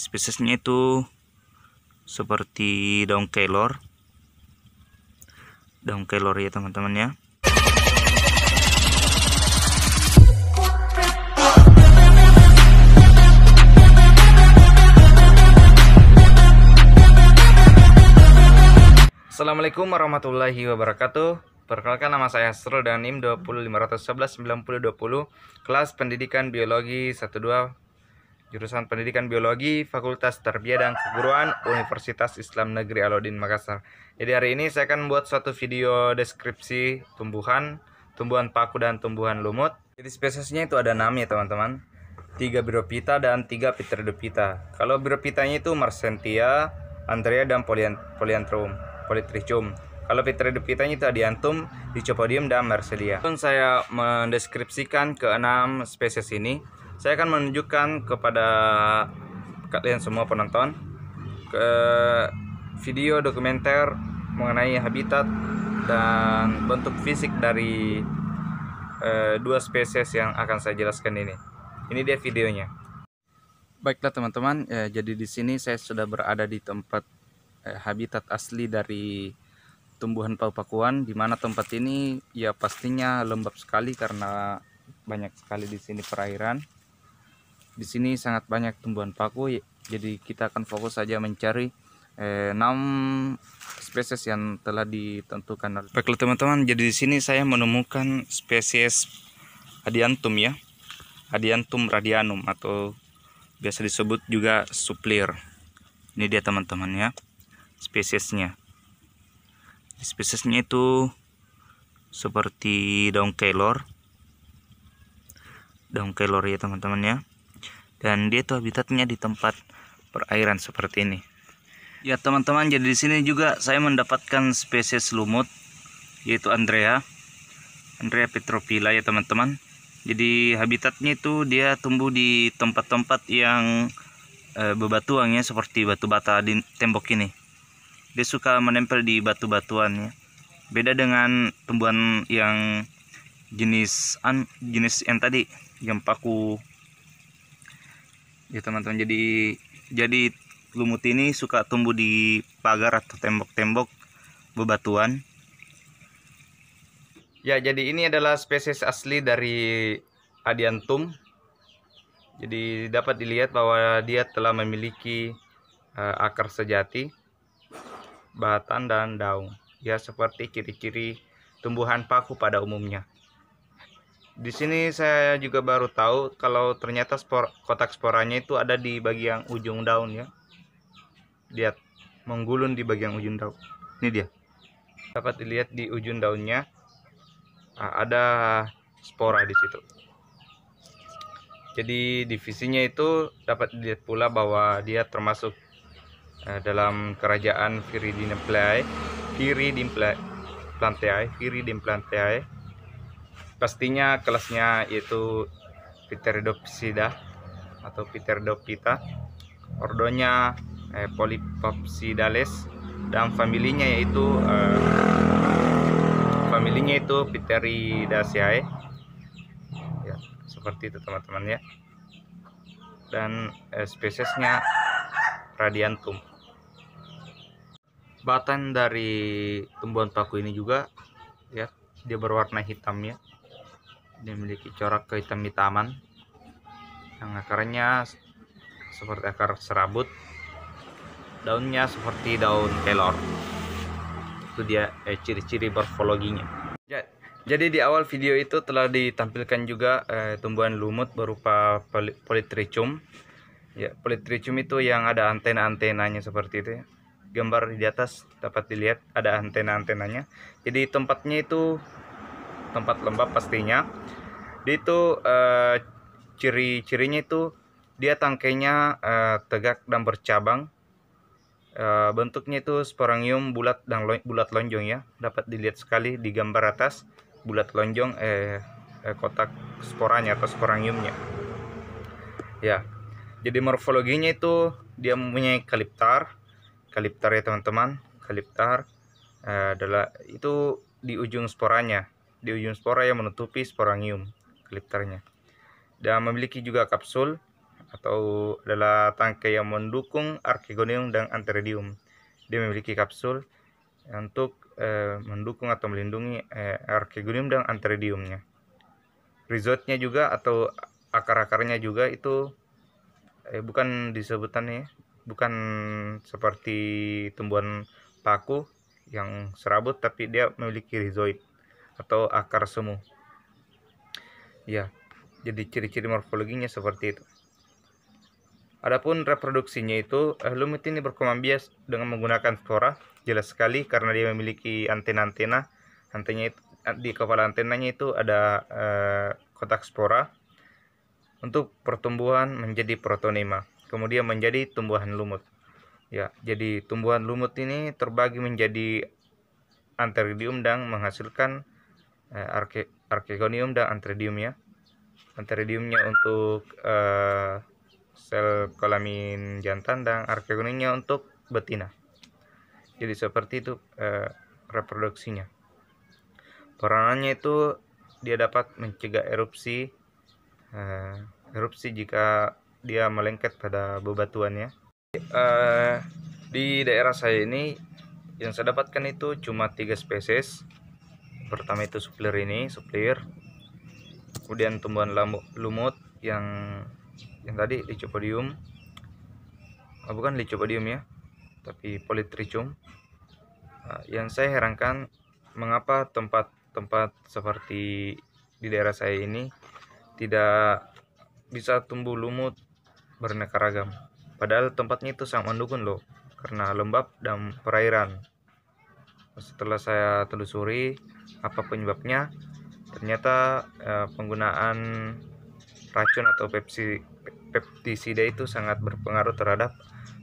Spesiesnya itu seperti daun kelor ya teman-teman ya. Assalamualaikum warahmatullahi wabarakatuh. Perkenalkan, nama saya Hasrul dan NIM 205119020, kelas pendidikan biologi 12, jurusan pendidikan biologi, Fakultas Tarbiyah dan Keguruan, Universitas Islam Negeri Alauddin Makassar. Jadi hari ini saya akan buat suatu video deskripsi tumbuhan paku dan tumbuhan lumut. Jadi spesiesnya itu ada 6 ya teman-teman, 3 Bryophyta dan 3 Pteridophyta. Kalau Bryophytanya itu Marsantia, Andrea dan Polytrichum. Kalau Pteridophytanya itu Adiantum, Lycopodium dan Marsilea. Saya mendeskripsikan ke-6 spesies ini, saya akan menunjukkan kepada kalian semua penonton ke video dokumenter mengenai habitat dan bentuk fisik dari 2 spesies yang akan saya jelaskan ini. Ini dia videonya. Baiklah teman-teman, jadi di sini saya sudah berada di tempat habitat asli dari tumbuhan paku-pakuan, di mana tempat ini ya pastinya lembab sekali karena banyak sekali di sini perairan. Di sini sangat banyak tumbuhan paku, jadi kita akan fokus saja mencari 6 spesies yang telah ditentukan. Baiklah teman-teman, jadi di sini saya menemukan spesies Adiantum ya, Adiantum radianum atau biasa disebut juga suplir. Ini dia teman-teman ya, spesiesnya. Spesiesnya itu seperti daun kelor ya teman-teman ya. Dan dia tuh habitatnya di tempat perairan seperti ini. Ya teman-teman, jadi di sini juga saya mendapatkan spesies lumut, yaitu Andrea Petrophylla ya teman-teman. Jadi habitatnya itu dia tumbuh di tempat-tempat yang bebatuan ya, seperti batu bata di tembok ini. Dia suka menempel di batu-batuan ya. Beda dengan tumbuhan yang jenis yang tadi, yang paku ya teman-teman. Jadi lumut ini suka tumbuh di pagar atau tembok-tembok bebatuan. Ya, jadi ini adalah spesies asli dari Adiantum. Jadi dapat dilihat bahwa dia telah memiliki akar sejati, batang dan daun. Ya, seperti ciri-ciri tumbuhan paku pada umumnya. Di sini saya juga baru tahu kalau ternyata kotak sporanya itu ada di bagian ujung daun ya. Lihat, menggulung di bagian ujung daun. Ini dia. Dapat dilihat di ujung daunnya ada spora di situ. Jadi divisinya itu dapat dilihat pula bahwa dia termasuk dalam kerajaan Viridiplantae. Pastinya kelasnya yaitu Pteridopsida atau Pteridophyta, ordonya Polypopsidales, dan familinya yaitu Pteridaceae. Ya, seperti itu teman-teman ya. Dan spesiesnya Radiantum. Batang dari tumbuhan paku ini juga ya, dia berwarna hitam ya. Dia memiliki corak kehitam-hitaman, yang akarnya seperti akar serabut, daunnya seperti daun kelor. Itu dia ciri-ciri morfologinya. Jadi di awal video itu telah ditampilkan juga tumbuhan lumut berupa Polytrichum. Ya, Polytrichum itu yang ada antena-antenanya seperti itu ya. Gambar di atas dapat dilihat ada antena-antenanya. Jadi tempatnya itu tempat lembab pastinya. Dia itu ciri-cirinya itu dia tangkainya tegak dan bercabang. Bentuknya itu sporangium bulat dan bulat lonjong ya. Dapat dilihat sekali di gambar atas, bulat lonjong kotak sporanya atau sporangiumnya. Ya. Jadi morfologinya itu dia mempunyai kaliptar ya teman-teman. Kaliptar adalah itu di ujung sporanya. Di ujung spora yang menutupi sporangium kaliptarnya. Dan memiliki juga kapsul atau adalah tangkai yang mendukung Archegonium dan Antheridium. Dia memiliki kapsul untuk mendukung atau melindungi Archegonium dan Antheridiumnya. Rhizotnya juga atau akar-akarnya juga itu bukan disebutannya, bukan seperti tumbuhan paku yang serabut, tapi dia memiliki rhizoid atau akar semu. Ya, jadi ciri-ciri morfologinya seperti itu. Adapun reproduksinya itu, lumut ini berkembang biak dengan menggunakan spora, jelas sekali karena dia memiliki antena-antena. Antenya itu, di kepala antenanya itu ada kotak spora untuk pertumbuhan menjadi protonema, kemudian menjadi tumbuhan lumut. Ya, jadi tumbuhan lumut ini terbagi menjadi Antheridium dan menghasilkan Archegonium dan Antheridium ya. Antheridiumnya untuk sel kelamin jantan dan Archegoniumnya untuk betina. Jadi seperti itu reproduksinya. Peranannya itu dia dapat mencegah erupsi jika dia melengket pada bebatuan ya. Di daerah saya ini yang saya dapatkan itu cuma 3 spesies. Pertama itu suplir, kemudian tumbuhan lumut yang tadi Lycopodium, bukan Lycopodium ya, tapi Polytrichum. Yang saya herankan mengapa tempat seperti di daerah saya ini tidak bisa tumbuh lumut beraneka ragam, padahal tempatnya itu sangat mendukung loh, karena lembab dan perairan. Setelah saya telusuri apa penyebabnya, ternyata penggunaan racun atau pestisida itu sangat berpengaruh terhadap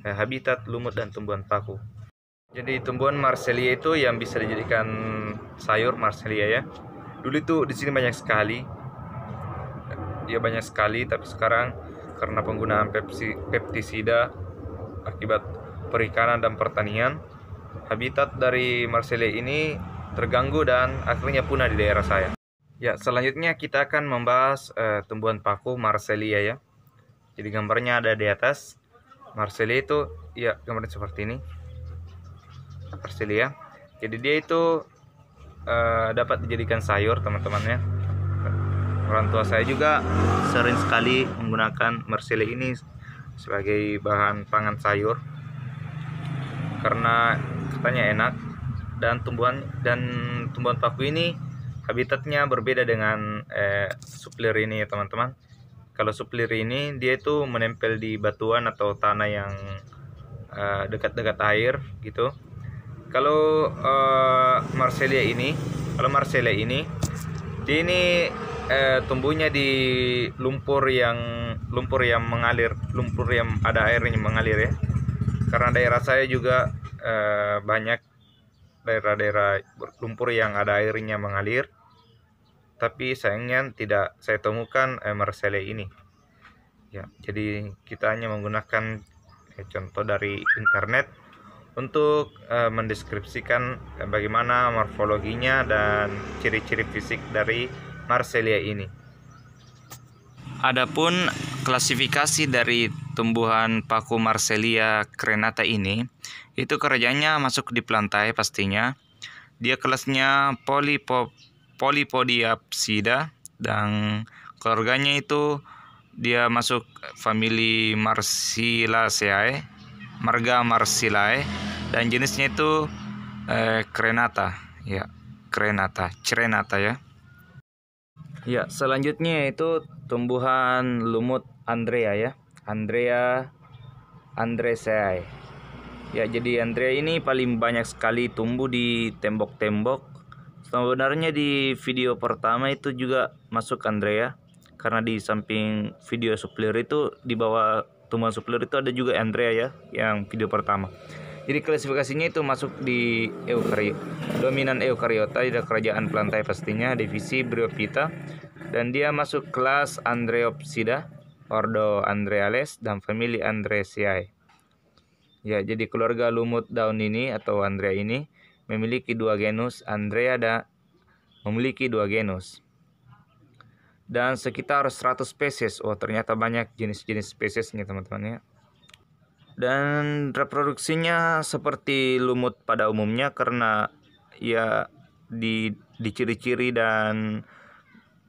habitat lumut dan tumbuhan paku. Jadi tumbuhan Marselia itu yang bisa dijadikan sayur Marselia ya. Dulu itu di sini banyak sekali. Ya banyak sekali, tapi sekarang karena penggunaan pestisida akibat perikanan dan pertanian, habitat dari Marselia ini terganggu dan akhirnya punah di daerah saya. Ya, selanjutnya kita akan membahas tumbuhan paku Marselia ya. Jadi gambarnya ada di atas. Marselia itu ya gambarnya seperti ini. Marselia. Jadi dia itu dapat dijadikan sayur teman-temannya. Orang tua saya juga sering sekali menggunakan Marselia ini sebagai bahan pangan sayur karena katanya enak. Dan tumbuhan paku ini habitatnya berbeda dengan suplir ini ya teman-teman. Kalau suplir ini dia itu menempel di batuan atau tanah yang dekat-dekat air gitu. Kalau Marselia ini dia ini tumbuhnya di lumpur yang mengalir, lumpur yang ada airnya mengalir ya. Karena daerah saya juga banyak daerah-daerah lumpur yang ada airnya mengalir, tapi sayangnya tidak saya temukan Marselia ini ya. Jadi kita hanya menggunakan contoh dari internet untuk mendeskripsikan bagaimana morfologinya dan ciri-ciri fisik dari Marselia ini. Adapun klasifikasi dari tumbuhan paku Marselia crenata ini, itu kerajaannya masuk di plantae pastinya. Dia kelasnya Polypodiapsida dan keluarganya itu dia masuk famili Marsilaceae, marga Marsilae, dan jenisnya itu crenata ya, crenata ya. Ya, selanjutnya itu tumbuhan lumut Andrea ya, Andreaceae. Ya, jadi Andrea ini paling banyak sekali tumbuh di tembok-tembok. Sebenarnya di video pertama itu juga masuk Andrea, karena di samping video suplir itu di bawah tumbuhan suplir itu ada juga Andrea ya, yang video pertama. Jadi klasifikasinya itu masuk di dominan Eukaryota, di kerajaan plantae pastinya, divisi Bryophyta, dan dia masuk kelas Andreopsida, ordo Andreales, dan famili Andreaceae. Ya, jadi keluarga lumut daun ini atau Andrea ini memiliki 2 genus. Andrea memiliki 2 genus. dan sekitar 100 spesies. Oh, ternyata banyak jenis-jenis spesiesnya teman-teman ya. Dan reproduksinya seperti lumut pada umumnya, karena ya di ciri-ciri dan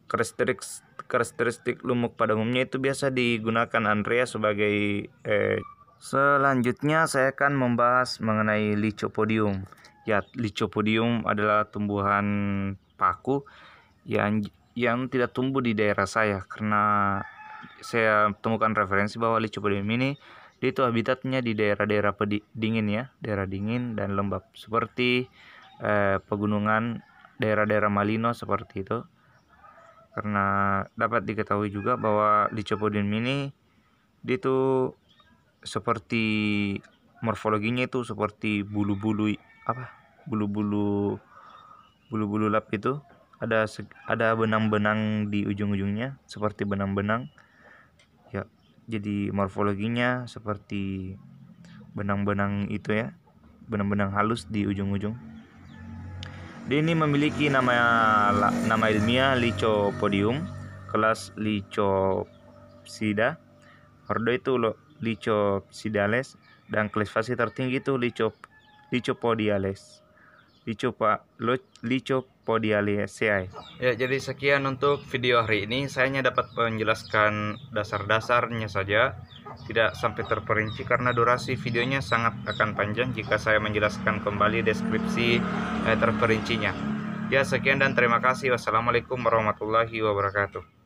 karakteristik lumut pada umumnya itu biasa digunakan Andrea sebagai selanjutnya saya akan membahas mengenai Lycopodium. Ya, Lycopodium adalah tumbuhan paku yang tidak tumbuh di daerah saya, karena saya temukan referensi bahwa Lycopodium ini dia itu habitatnya di daerah-daerah dingin ya, daerah dingin dan lembab seperti pegunungan, daerah-daerah Malino seperti itu. Karena dapat diketahui juga bahwa Lycopodium ini dia itu seperti morfologinya itu seperti bulu-bulu lap itu, ada benang-benang di ujung-ujungnya seperti benang-benang ya, jadi morfologinya seperti benang-benang itu ya, benang-benang halus di ujung-ujung. Dia ini memiliki nama ilmiah Lycopodium, kelas Lycopsida, ordo itu Lycopsidales, dan klasifasi tertinggi itu Lycopodiales. Lycopodiaceae. Ya, jadi sekian untuk video hari ini. Saya hanya dapat menjelaskan dasar-dasarnya saja, tidak sampai terperinci karena durasi videonya sangat akan panjang jika saya menjelaskan kembali deskripsi terperincinya. Ya, sekian dan terima kasih. Wassalamualaikum warahmatullahi wabarakatuh.